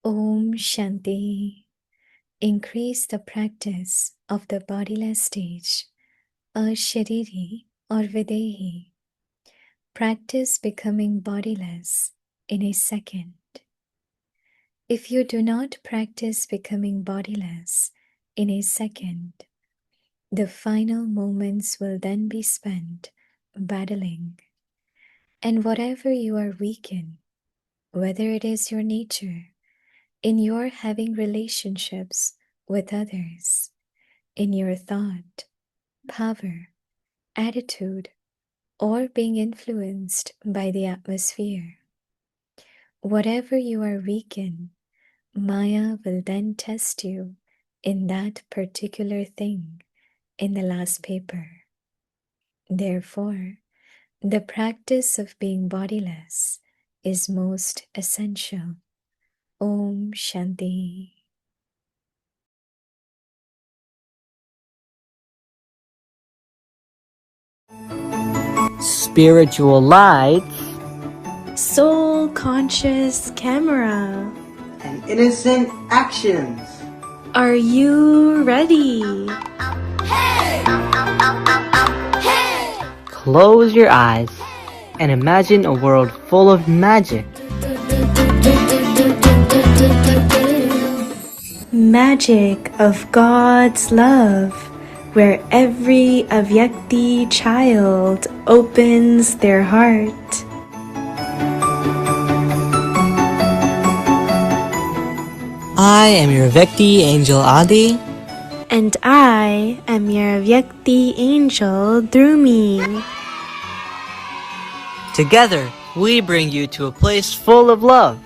Om Shanti. Increase the practice of the bodiless stage, Ashariri or Videhi. Practice becoming bodiless in a second. If you do not practice becoming bodiless in a second, the final moments will then be spent battling. And whatever you are weak in, whether it is your nature, in your having relationships with others, in your thought, power, attitude, or being influenced by the atmosphere. Whatever you are weak in, Maya will then test you in that particular thing in the last paper. Therefore, the practice of being bodiless is most essential. Om Shanti. Spiritual lights, soul conscious camera. and innocent actions. Are you ready? close your eyes and imagine a world full of magic. Magic of God's love, where every Avyakti child opens their heart. I am your Vyakti Angel Adi. And I am your Avyakti angel Drumi. Together, we bring you to a place full of love.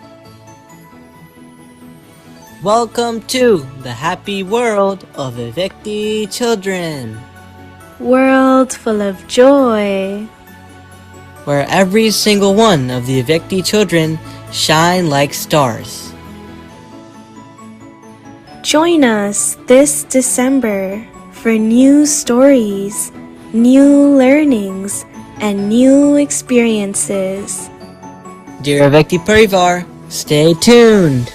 Welcome to the happy world of the Vyakti children, World full of joy, where every single one of the Vyakti children shine like stars. Join us this December for new stories, new learnings, and new experiences. Dear Vyakti Parivar, stay tuned.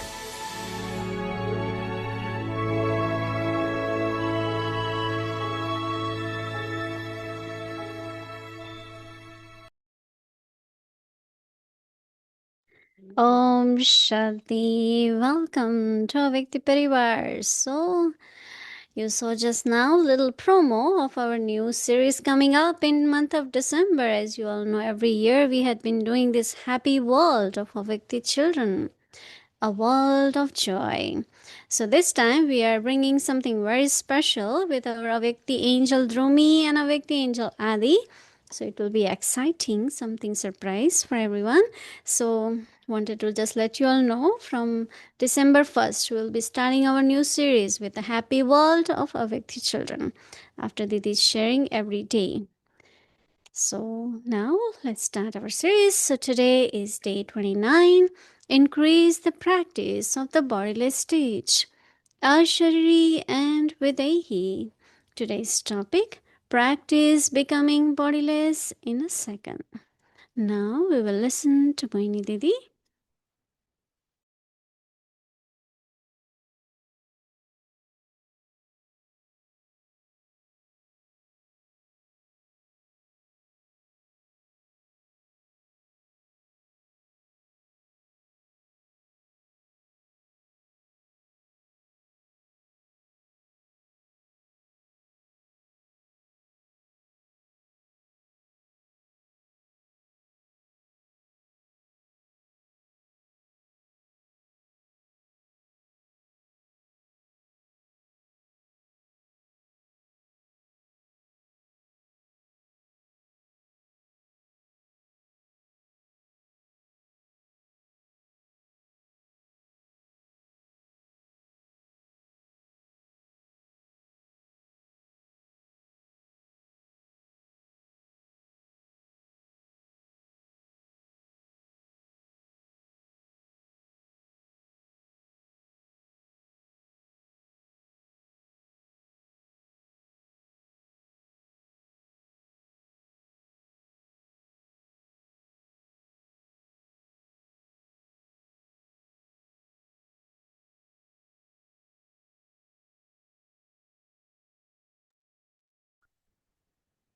Om Shanti. Welcome to our Vikti Parivar. So, you saw just now little promo of our new series coming up in month of December. As you all know, every year we had been doing this happy world of our Vikti children, a world of joy. So this time we are bringing something very special with our Avyakti angel Drumi and Avyakti angel Adi. So it will be exciting, something surprise for everyone. So wanted to just let you all know from December 1st, we will be starting our new series with the happy world of Avyakti children. After Didi's sharing every day. So now let's start our series. So today is day 29. Increase the practice of the bodiless stage. Ashariri and Videhi. Today's topic, practice becoming bodiless in a second. Now we will listen to Mohini Didi.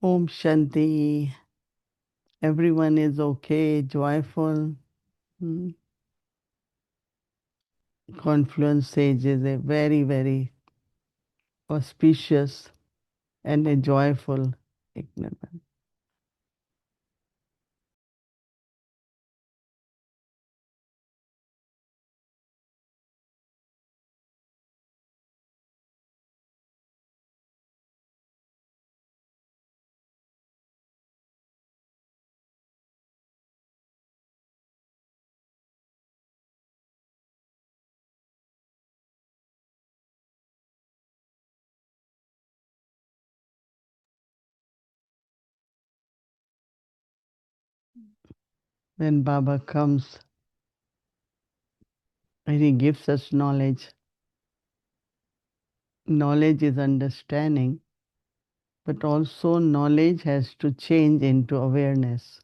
Om Shanti. Everyone is okay, joyful. Confluence Sage is a very, very auspicious and a joyful ignorance. When Baba comes and he gives us knowledge, knowledge is understanding, but also knowledge has to change into awareness.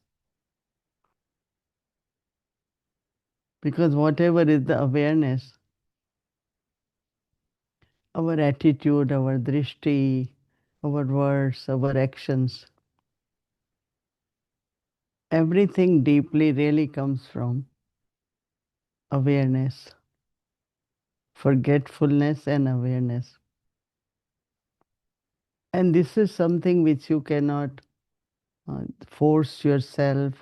Because whatever is the awareness, our attitude, our drishti, our words, our actions, everything deeply really comes from awareness, forgetfulness and awareness. And this is something which you cannot force yourself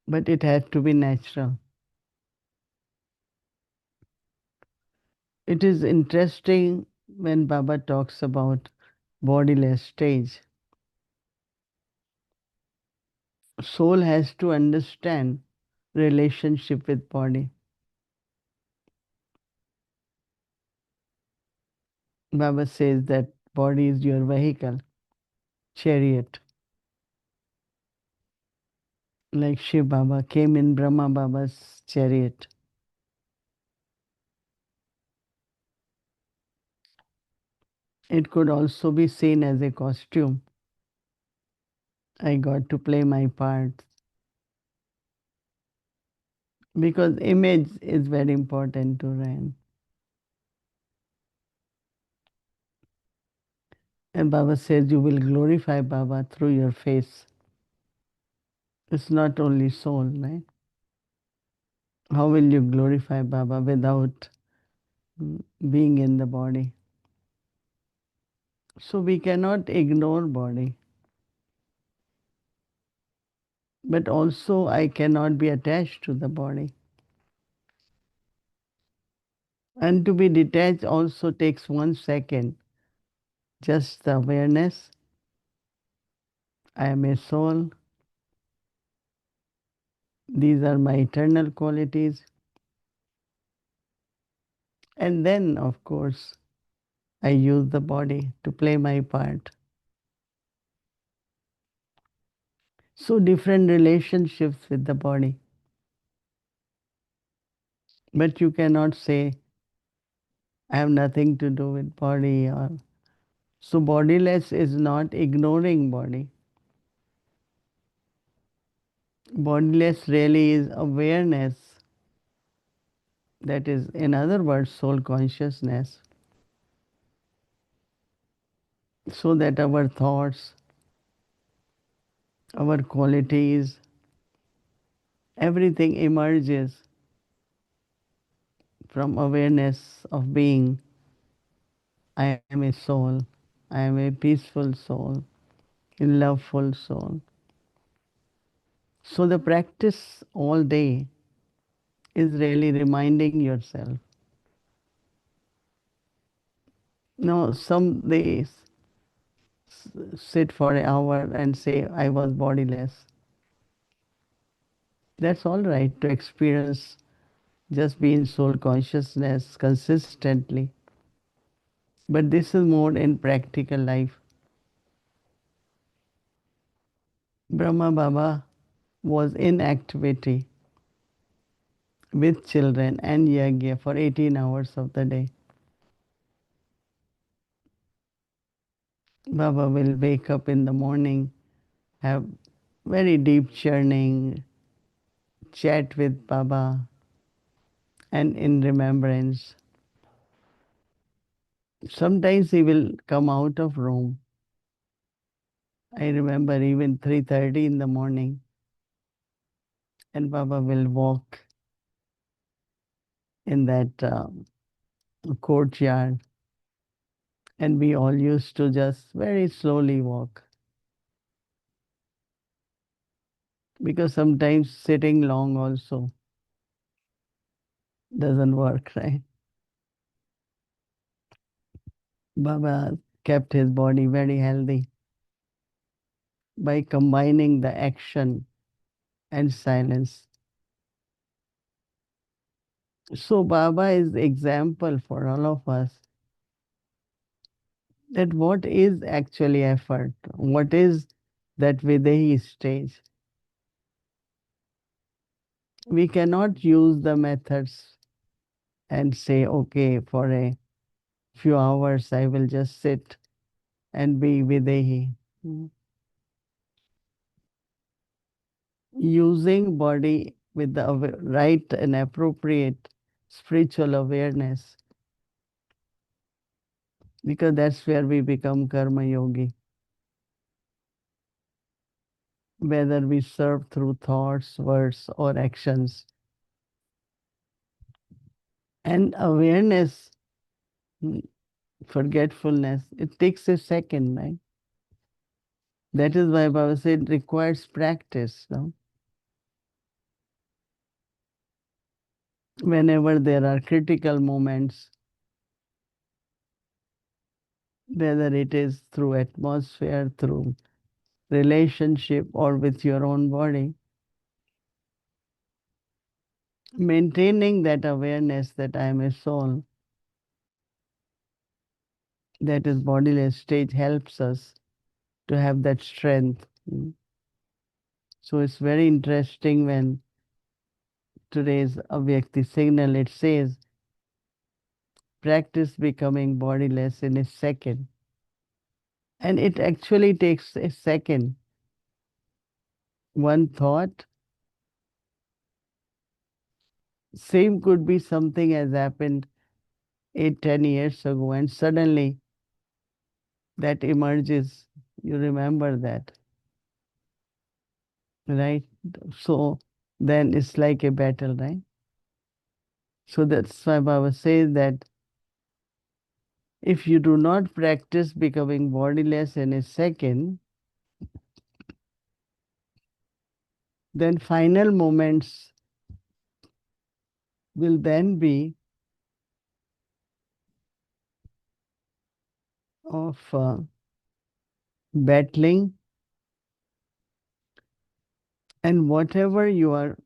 but it had to be natural. It is interesting when Baba talks about bodiless stage. Soul has to understand relationship with body. Baba says that body is your vehicle, chariot. Like Shiv Baba came in Brahma Baba's chariot. It could also be seen as a costume. I got to play my part. Because image is very important to Ram. And Baba says you will glorify Baba through your face. It's not only soul, right? How will you glorify Baba without being in the body? So we cannot ignore body. But also I cannot be attached to the body. And to be detached also takes 1 second. Just the awareness. I am a soul. These are my eternal qualities. And then, of course, I use the body to play my part. So different relationships with the body. But you cannot say, I have nothing to do with body. So bodiless is not ignoring body. Bodiless really is awareness. That is, in other words, soul consciousness. So that our thoughts, our qualities, everything emerges from awareness of being. I am a soul. I am a peaceful soul, a loveful soul. So the practice all day is really reminding yourself. No, some days sit for an hour and say, I was bodiless. That's all right to experience just being soul consciousness consistently. But this is more in practical life. Brahma Baba was in activity with children and yagya for 18 hours of the day. Baba will wake up in the morning, have very deep churning, chat with Baba, and in remembrance. Sometimes he will come out of room. I remember even 3:30 in the morning, and Baba will walk in that courtyard, and we all used to just very slowly walk, because sometimes sitting long also doesn't work, right? Baba kept his body very healthy by combining the action and silence. So Baba is example for all of us that what is actually effort, what is that Videhi stage. We cannot use the methods and say, okay, for a few hours I will just sit and be Videhi. Using body with the right and appropriate spiritual awareness, because that's where we become karma yogi. Whether we serve through thoughts, words, or actions. And awareness, mm, forgetfulness, it takes a second, right? That is why Baba said it requires practice. No? Whenever there are critical moments, whether it is through atmosphere, through relationship, or with your own body, maintaining that awareness that I am a soul, that is bodiless stage, helps us to have that strength. So it's very interesting when today's Avyakti signal, it says, practice becoming bodiless in a second. And it actually takes a second. One thought, same could be something has happened 8, 10 years ago, and suddenly that emerges. You remember that, right? So then it's like a battle, right? So that's why Baba says that if you do not practice becoming bodiless in a second, then final moments will then be of battling, and whatever you are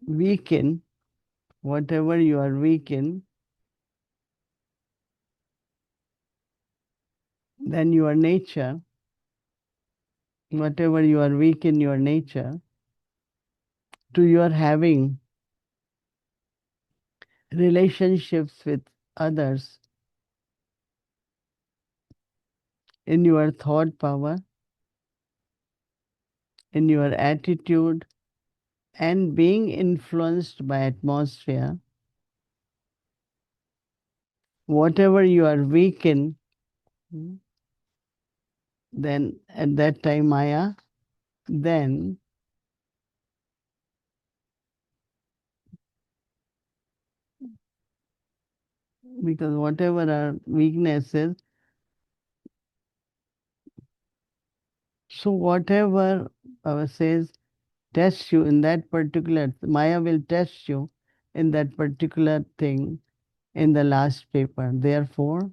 weak in, whatever you are weak in, then your nature, whatever you are weak in your nature, to your having relationships with others, in your thought power, in your attitude, and being influenced by atmosphere, whatever you are weak in, then at that time Maya, then because whatever our weaknesses, so whatever says test you in that particular, Maya will test you in that particular thing in the last paper. Therefore,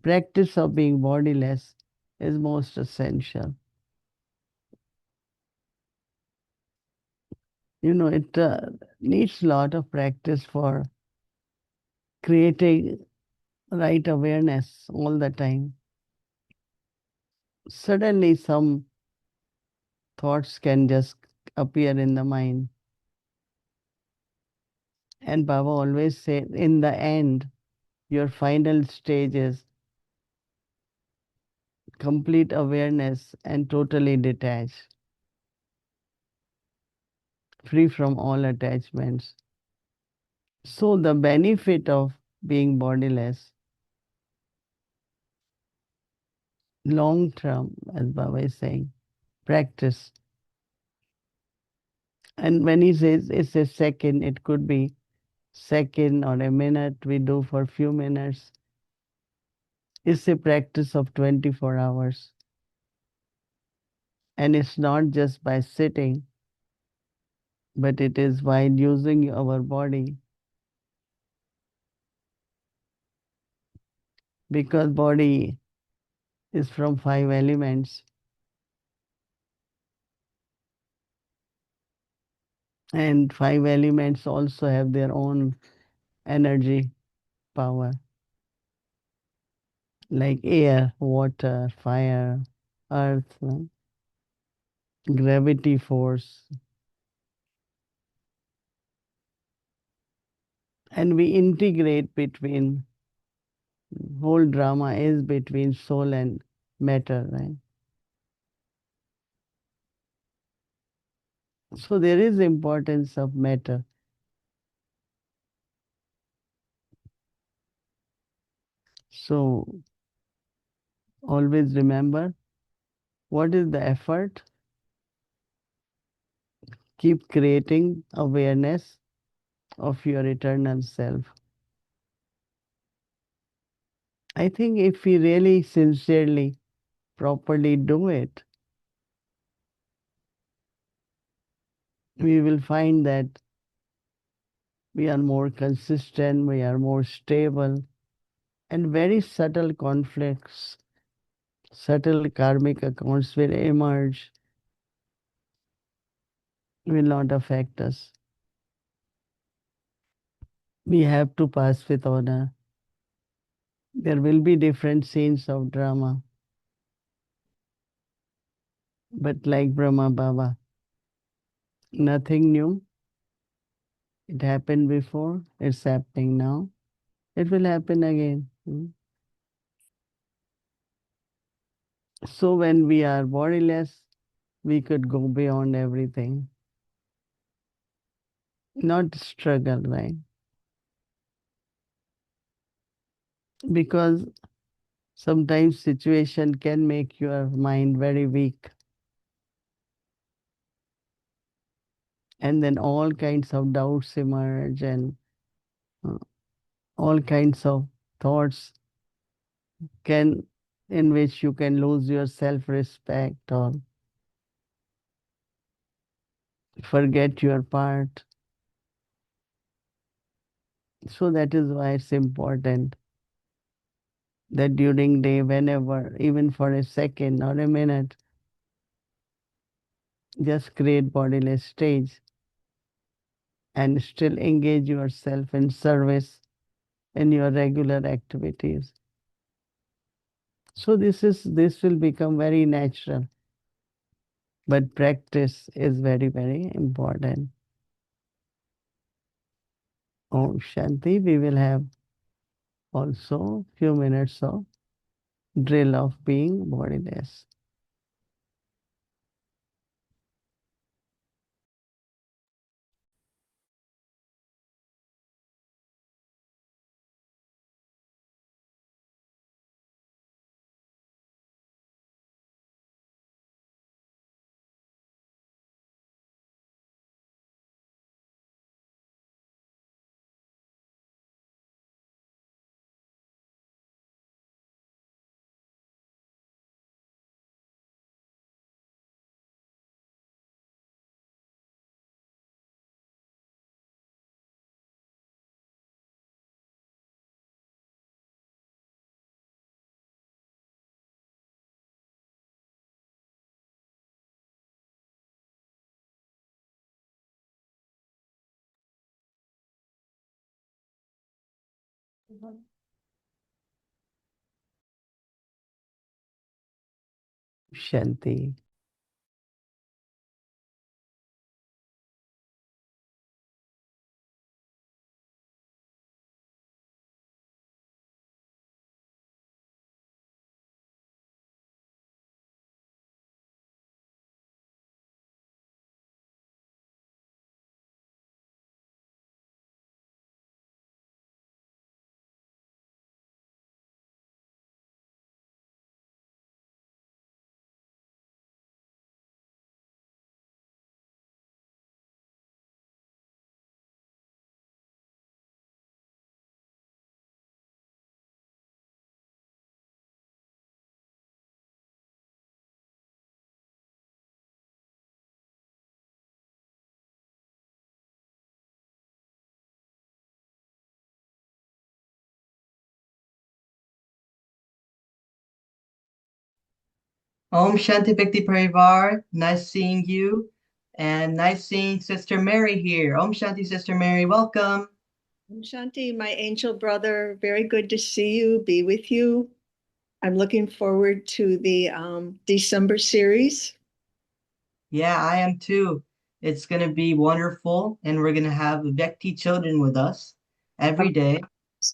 practice of being bodiless is most essential. You know, it needs a lot of practice for creating right awareness all the time. Suddenly, some thoughts can just appear in the mind. And Baba always said, in the end, your final stage is complete awareness and totally detached, free from all attachments. So, the benefit of being bodiless long term, as Baba is saying, practice. And when he says it's a second, it could be second or a minute we do for few minutes. It's a practice of 24 hours. And it's not just by sitting, but it is by using our body. Because body is from 5 elements. And 5 elements also have their own energy power, like air, water, fire, earth, gravity force. And we integrate between, whole drama is between soul and matter, right? So there is importance of matter. So always remember, what is the effort? Keep creating awareness of your eternal self. I think if we really sincerely, properly do it, we will find that we are more consistent, we are more stable, and very subtle conflicts, subtle karmic accounts will emerge, will not affect us. We have to pass with honor. There will be different scenes of drama, but like Brahma Baba, nothing new. It happened before, it's happening now, it will happen again. So when we are bodiless, we could go beyond everything, not struggle, right? Because sometimes situation can make your mind very weak, and then all kinds of doubts emerge, and uh, all kinds of thoughts can, in which you can lose your self-respect or forget your part. So that is why it's important that during day, whenever, even for a second or a minute, just create bodiless stage and still engage yourself in service in your regular activities. So this will become very natural. But practice is very, very important. Om Shanti, we will have also few minutes of drill of being bodiless. Shanti. Om Shanti Bhakti Parivar. Nice seeing you. And nice seeing Sister Mary here. Om Shanti, Sister Mary. Welcome. Shanti, my angel brother, very good to see you, be with you. I'm looking forward to the December series. Yeah, I am too. It's going to be wonderful. And we're going to have Vyakti children with us every day.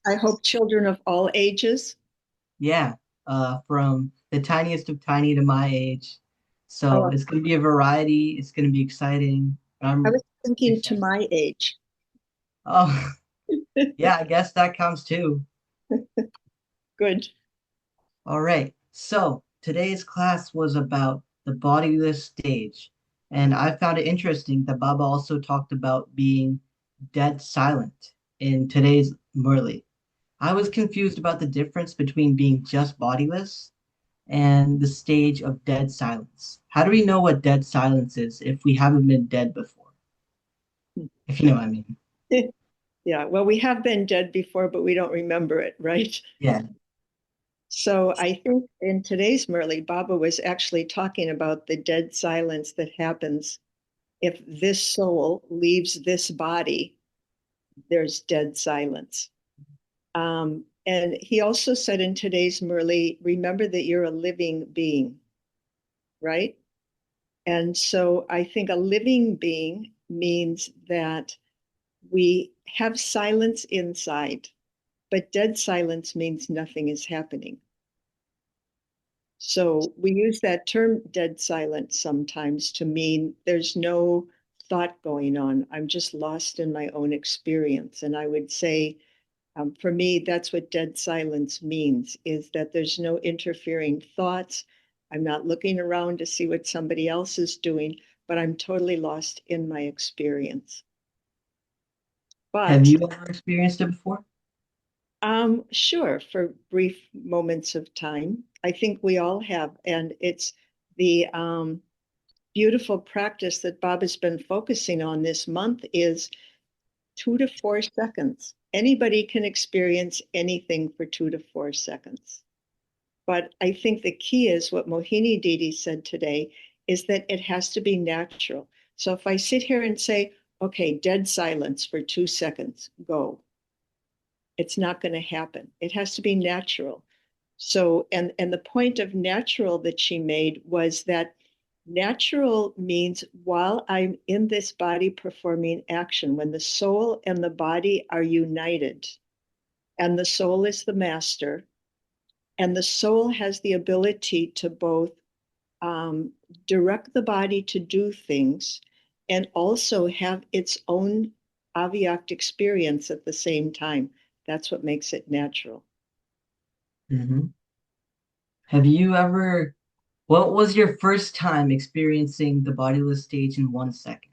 I hope children of all ages. Yeah, from the tiniest of tiny to my age. So Oh, it's going to be a variety. It's going to be exciting. I I'm was thinking to excited. my age. Oh, yeah, I guess that counts too. Good. All right. So today's class was about the bodiless stage. And I found it interesting that Baba also talked about being dead silent in today's Murli. I was confused about the difference between being just bodiless and the stage of dead silence. How do we know what dead silence is if we haven't been dead before? If you know what I mean. Yeah, well, we have been dead before, but we don't remember it, right? Yeah. So I think in today's Murli, Baba was actually talking about the dead silence that happens if this soul leaves this body, there's dead silence. And he also said in today's Murli, remember that you're a living being, right? And so I think a living being means that we have silence inside, but dead silence means nothing is happening. So we use that term dead silence sometimes to mean there's no thought going on. I'm just lost in my own experience. And I would say, for me, that's what dead silence means, is that there's no interfering thoughts. I'm not looking around to see what somebody else is doing, but I'm totally lost in my experience. Have But you ever experienced it before? sure, for brief moments of time, I think we all have. And it's the beautiful practice that Bob has been focusing on this month is 2 to 4 seconds. Anybody can experience anything for 2 to 4 seconds. But I think the key is what Mohini Didi said today is that it has to be natural. So if I sit here and say, okay, dead silence for 2 seconds, go, it's not going to happen. It has to be natural. So, and the point of natural that she made was that natural means while I'm in this body performing action, when the soul and the body are united, and the soul is the master, and the soul has the ability to both um, direct the body to do things and also have its own avyakt experience at the same time. That's what makes it natural. Hmm. Have you ever, what was your first time experiencing the bodiless stage in 1 second?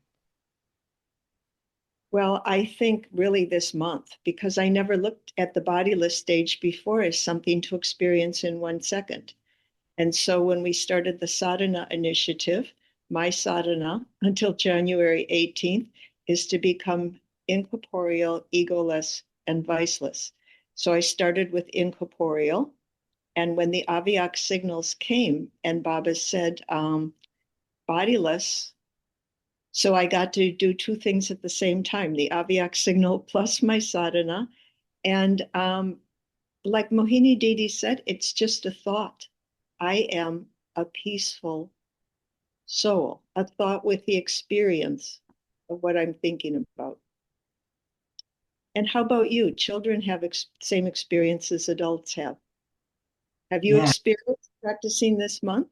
Well, I think really this month, because I never looked at the bodiless stage before as something to experience in 1 second. And so when we started the sadhana initiative, my sadhana until January 18th is to become incorporeal, egoless, and viceless. So I started with incorporeal. And when the Avyak signals came and Baba said, bodiless, so I got to do two things at the same time, the Avyak signal plus my sadhana. And like Mohini Didi said, it's just a thought. I am a peaceful soul, a thought with the experience of what I'm thinking about. And how about you? Children have same experiences adults have. Have you Yeah, experienced practicing this month?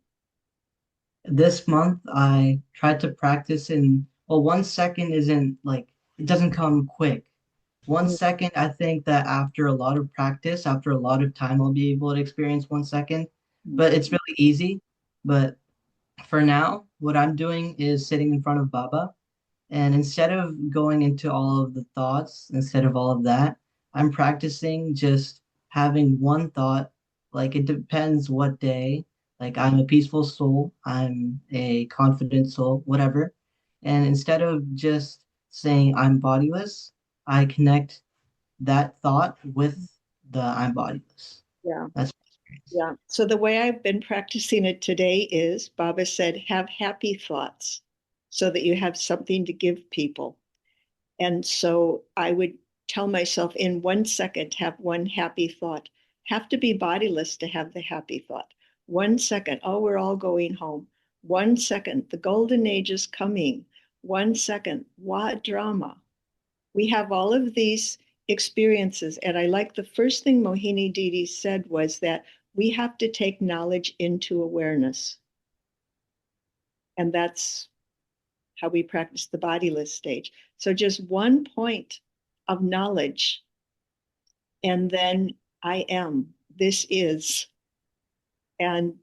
this month I tried to practice in, well, 1 second isn't like, it doesn't come quick. 1 second, I think that after a lot of practice, after a lot of time, I'll be able to experience 1 second, but it's really easy. But for now, what I'm doing is sitting in front of Baba. And instead of going into all of the thoughts, instead of all of that, I'm practicing just having one thought. Like it depends what day. Like I'm a peaceful soul, I'm a confident soul, whatever. And instead of just saying I'm bodiless, I connect that thought with the I'm bodiless. Yeah. That's Yeah. So the way I've been practicing it today is Baba said, have happy thoughts so that you have something to give people. And so I would tell myself in 1 second, have one happy thought. Have to be bodiless to have the happy thought. 1 second, oh, we're all going home. 1 second, the golden age is coming. 1 second, what drama? We have all of these experiences. And I like the first thing Mohini Didi said was that we have to take knowledge into awareness. And that's how we practice the bodiless stage. So just 1 point of knowledge, and then I am, this is. And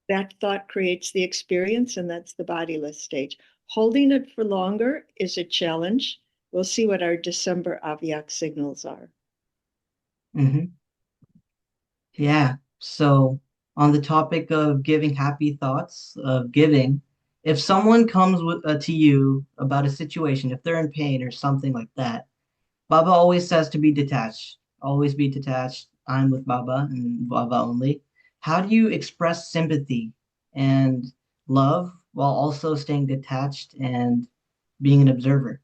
that thought creates the experience, and that's the bodiless stage. Holding it for longer is a challenge. We'll see what our December Avyak signals are. Mm-hmm. Yeah. So on the topic of giving happy thoughts, of giving, if someone comes to you about a situation, if they're in pain or something like that, Baba always says to be detached. Always be detached. I'm with Baba and Baba only. How do you express sympathy and love while also staying detached and being an observer?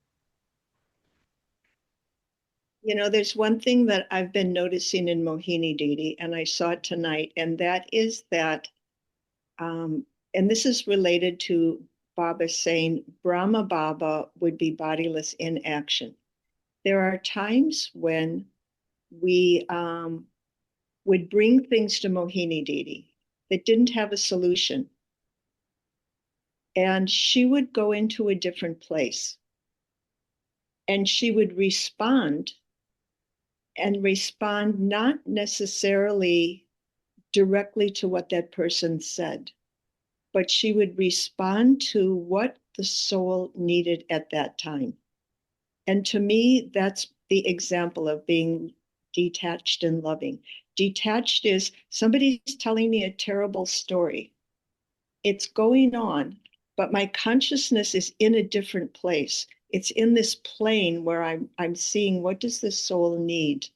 You know, there's one thing that I've been noticing in Mohini Didi, and I saw it tonight, and that is that, and this is related to Baba saying Brahma Baba would be bodiless in action. There are times when we would bring things to Mohini Didi that didn't have a solution, and she would go into a different place, and she would respond and respond not necessarily directly to what that person said, but she would respond to what the soul needed at that time. And to me, that's the example of being detached and loving. Detached is somebody's telling me a terrible story. It's going on, but my consciousness is in a different place. It's in this plane where I'm seeing what does this soul need.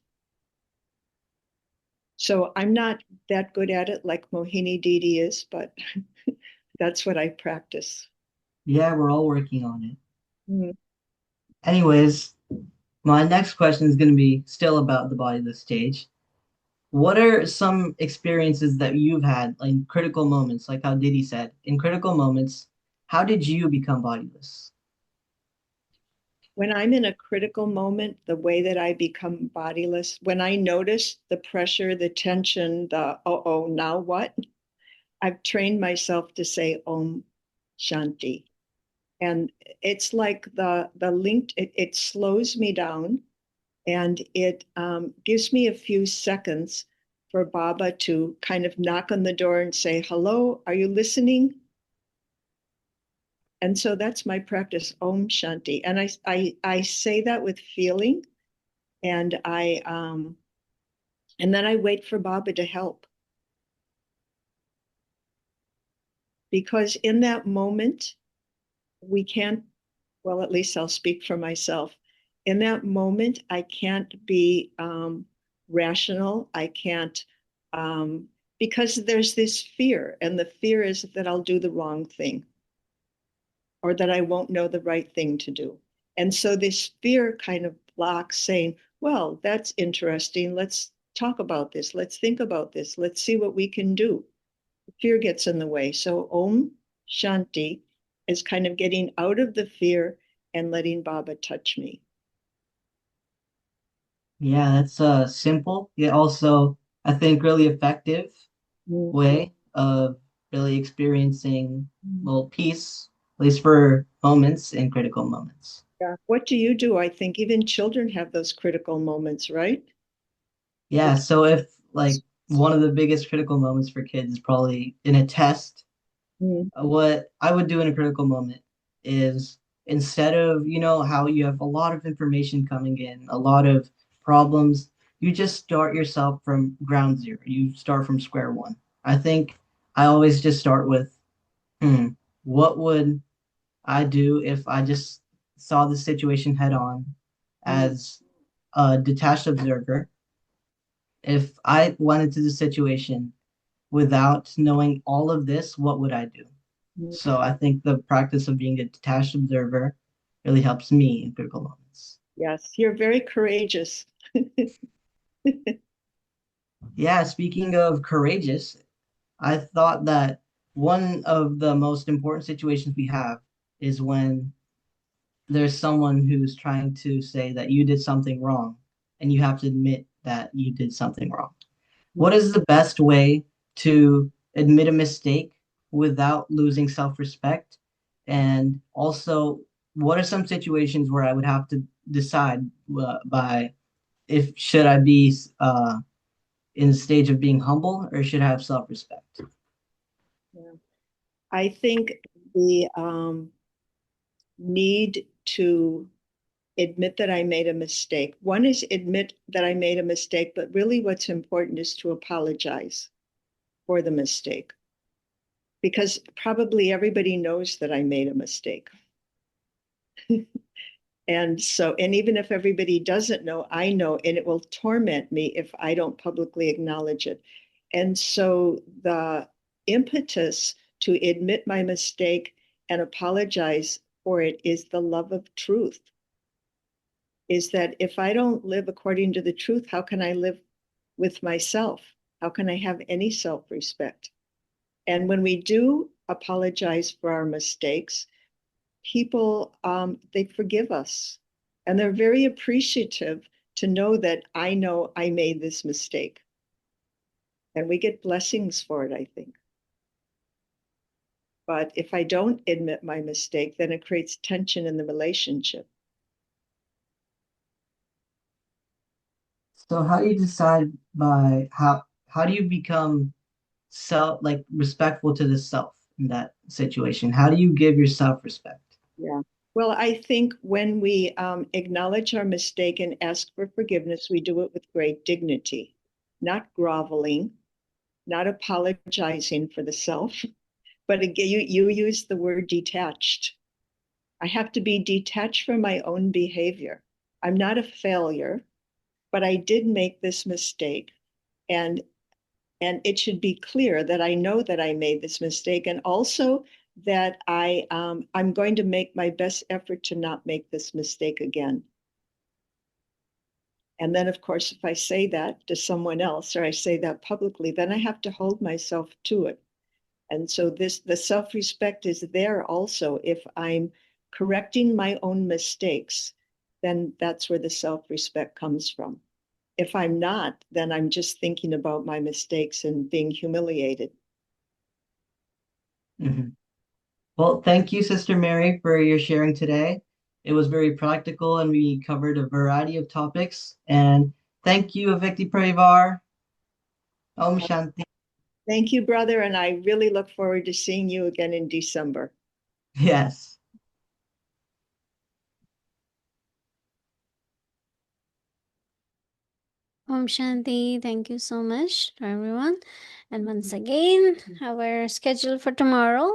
So I'm not that good at it like Mohini Didi is, but that's what I practice. Yeah, we're all working on it. Mm. Anyways, my next question is going to be still about the body of the stage. What are some experiences that you've had in critical moments, like how Diddy said, in critical moments, how did you become bodiless? When I'm in a critical moment, the way that I become bodiless, when I notice the pressure, the tension, the oh, now what? I've trained myself to say Om Shanti. And it's like the link, it slows me down, and it gives me a few seconds for Baba to kind of knock on the door and say, hello, are you listening? And so that's my practice, Om Shanti. And I say that with feeling, and and then I wait for Baba to help. Because in that moment, we can't, well, at least I'll speak for myself. In that moment, I can't be rational. I can't, because there's this fear, and the fear is that I'll do the wrong thing or that I won't know the right thing to do. And so this fear kind of blocks saying, well, that's interesting. Let's talk about this. Let's think about this. Let's see what we can do. Fear gets in the way. So Om Shanti is kind of getting out of the fear and letting Baba touch me. Yeah, that's a simple, yet also, I think, really effective way of really experiencing, well, peace, at least for moments in critical moments. Yeah. What do you do? I think even children have those critical moments, right? Yeah, so if like one of the biggest critical moments for kids is probably in a test, Mm. what I would do in a critical moment is instead of, how you have a lot of information coming in, a lot of problems, you just start yourself from ground zero. You start from square one. I think I always just start with, what would I do if I just saw the situation head on Mm. as a detached observer if I went into the situation without knowing all of this, what would I do? So I think the practice of being a detached observer really helps me in critical moments. Yes, you're very courageous. Yeah, speaking of courageous, I thought that one of the most important situations we have is when there's someone who's trying to say that you did something wrong and you have to admit that you did something wrong. What is the best way to admit a mistake without losing self-respect? And also, what are some situations where I would have to decide by if should I be in the stage of being humble or should I have self-respect? Yeah. I think the need to admit that I made a mistake. One is admit that I made a mistake, but really what's important is to apologize for the mistake. Because probably everybody knows that I made a mistake. And so, and even if everybody doesn't know, I know, and it will torment me if I don't publicly acknowledge it. And so the impetus to admit my mistake and apologize for it is the love of truth. Is that if I don't live according to the truth, how can I live with myself? How can I have any self respect? And when we do apologize for our mistakes, people they forgive us and they're very appreciative to know I made this mistake. And we get blessings for it, I think. But if I don't admit my mistake, then it creates tension in the relationship. So how do you decide by how do you become respectful to the self in that situation? How do you give yourself respect? Yeah. Well, I think when we acknowledge our mistake and ask for forgiveness, we do it with great dignity, not groveling, not apologizing for the self. But again, you use the word detached. I have to be detached from my own behavior. I'm not a failure, but I did make this mistake. And it should be clear that I know that I made this mistake, and also that I'm going to make my best effort to not make this mistake again. And then, of course, if I say that to someone else or I say that publicly, then I have to hold myself to it. And so the self-respect is there also. If I'm correcting my own mistakes, then that's where the self-respect comes from. If I'm not, then I'm just thinking about my mistakes and being humiliated. Mhm. Well, thank you, Sister Mary, for your sharing today. It was very practical and we covered a variety of topics. And thank you, Avekti Parivar. Om Shanti. Thank you, brother. And I really look forward to seeing you again in December. Yes. Om Shanti. Thank you so much to everyone. And once again, our schedule for tomorrow